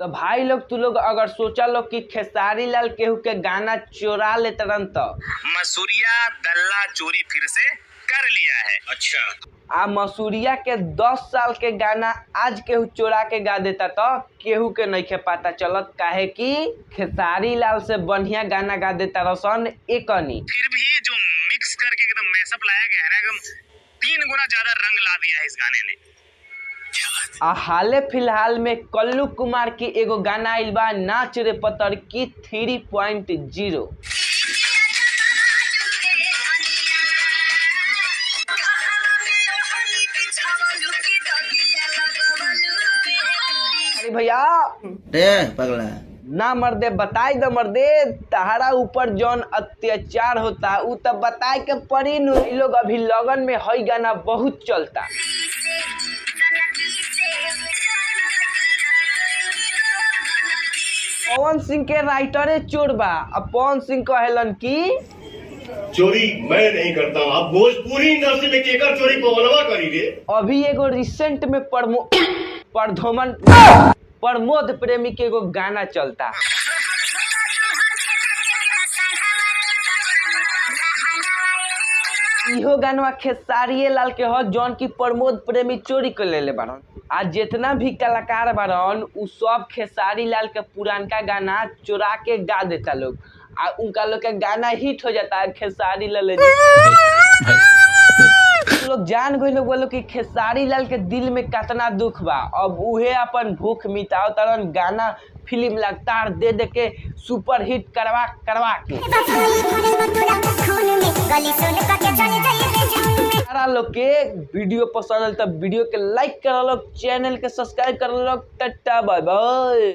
तो भाई लोग तू लोग अगर सोचा लो कि खेसारी लाल केहू के गाना चोरा ले तरन तो मसूरिया दल्ला चोरी फिर से कर लिया है। अच्छा आ मसूरिया के 10 साल के गाना आज केहू चोरा के गा देता तो केहू के नहीं के पता चलत, काहे कि खेसारी लाल से बढ़िया गाना गा देता रसन एकनी। फिर भी जो मिक्स करके एकदम मैसअप लाया गया है ना, एकदम 3 गुना ज्यादा रंग ला दिया है इस गाने ने। हाले फिलहाल में कल्लू कुमार की एगो गाना आइल बा नाच रे पतर की 3.0। अरे भैया पगला ना मर्दे बताई दो मर्दे, तहरा ऊपर जौन अत्याचार होता उ तब बताए के पड़ी नु। लोग अभी लगन में हई गाना बहुत चलता। पवन सिंह के राइटरे चोर बा। अब पवन सिंह कहेलन की चोरी मैं नहीं करता, आप भोजपुरी इंडस्ट्री में केकर चोरी पवनवा करी रे। अभी एगो रिसेंट में प्रमोद प्रेमी के एगो गाना चलता। इहो गाना खेसारी लाल के हो जौन की प्रमोद प्रेमी चोरी कर ले बारन। आज जितना भी कलाकार बारन उ सब खेसारी लाल के पुरानका गाना चुरा के गा देता लोग, आ उनका लोग के गाना हिट हो जाता है। खेसारी लाल लोग जान गए लोग बोलो कि खेसारी लाल के दिल में कितना दुख बा। अब उहे अपन भूख मिटाओ तरन गाना फिल्म लगातार दे दे के सुपर हिट करवा के सारा लोग के वीडियो पसंद आल तो वीडियो के लाइक कर लो, चैनल के सब्सक्राइब कर लो। Tata bye by.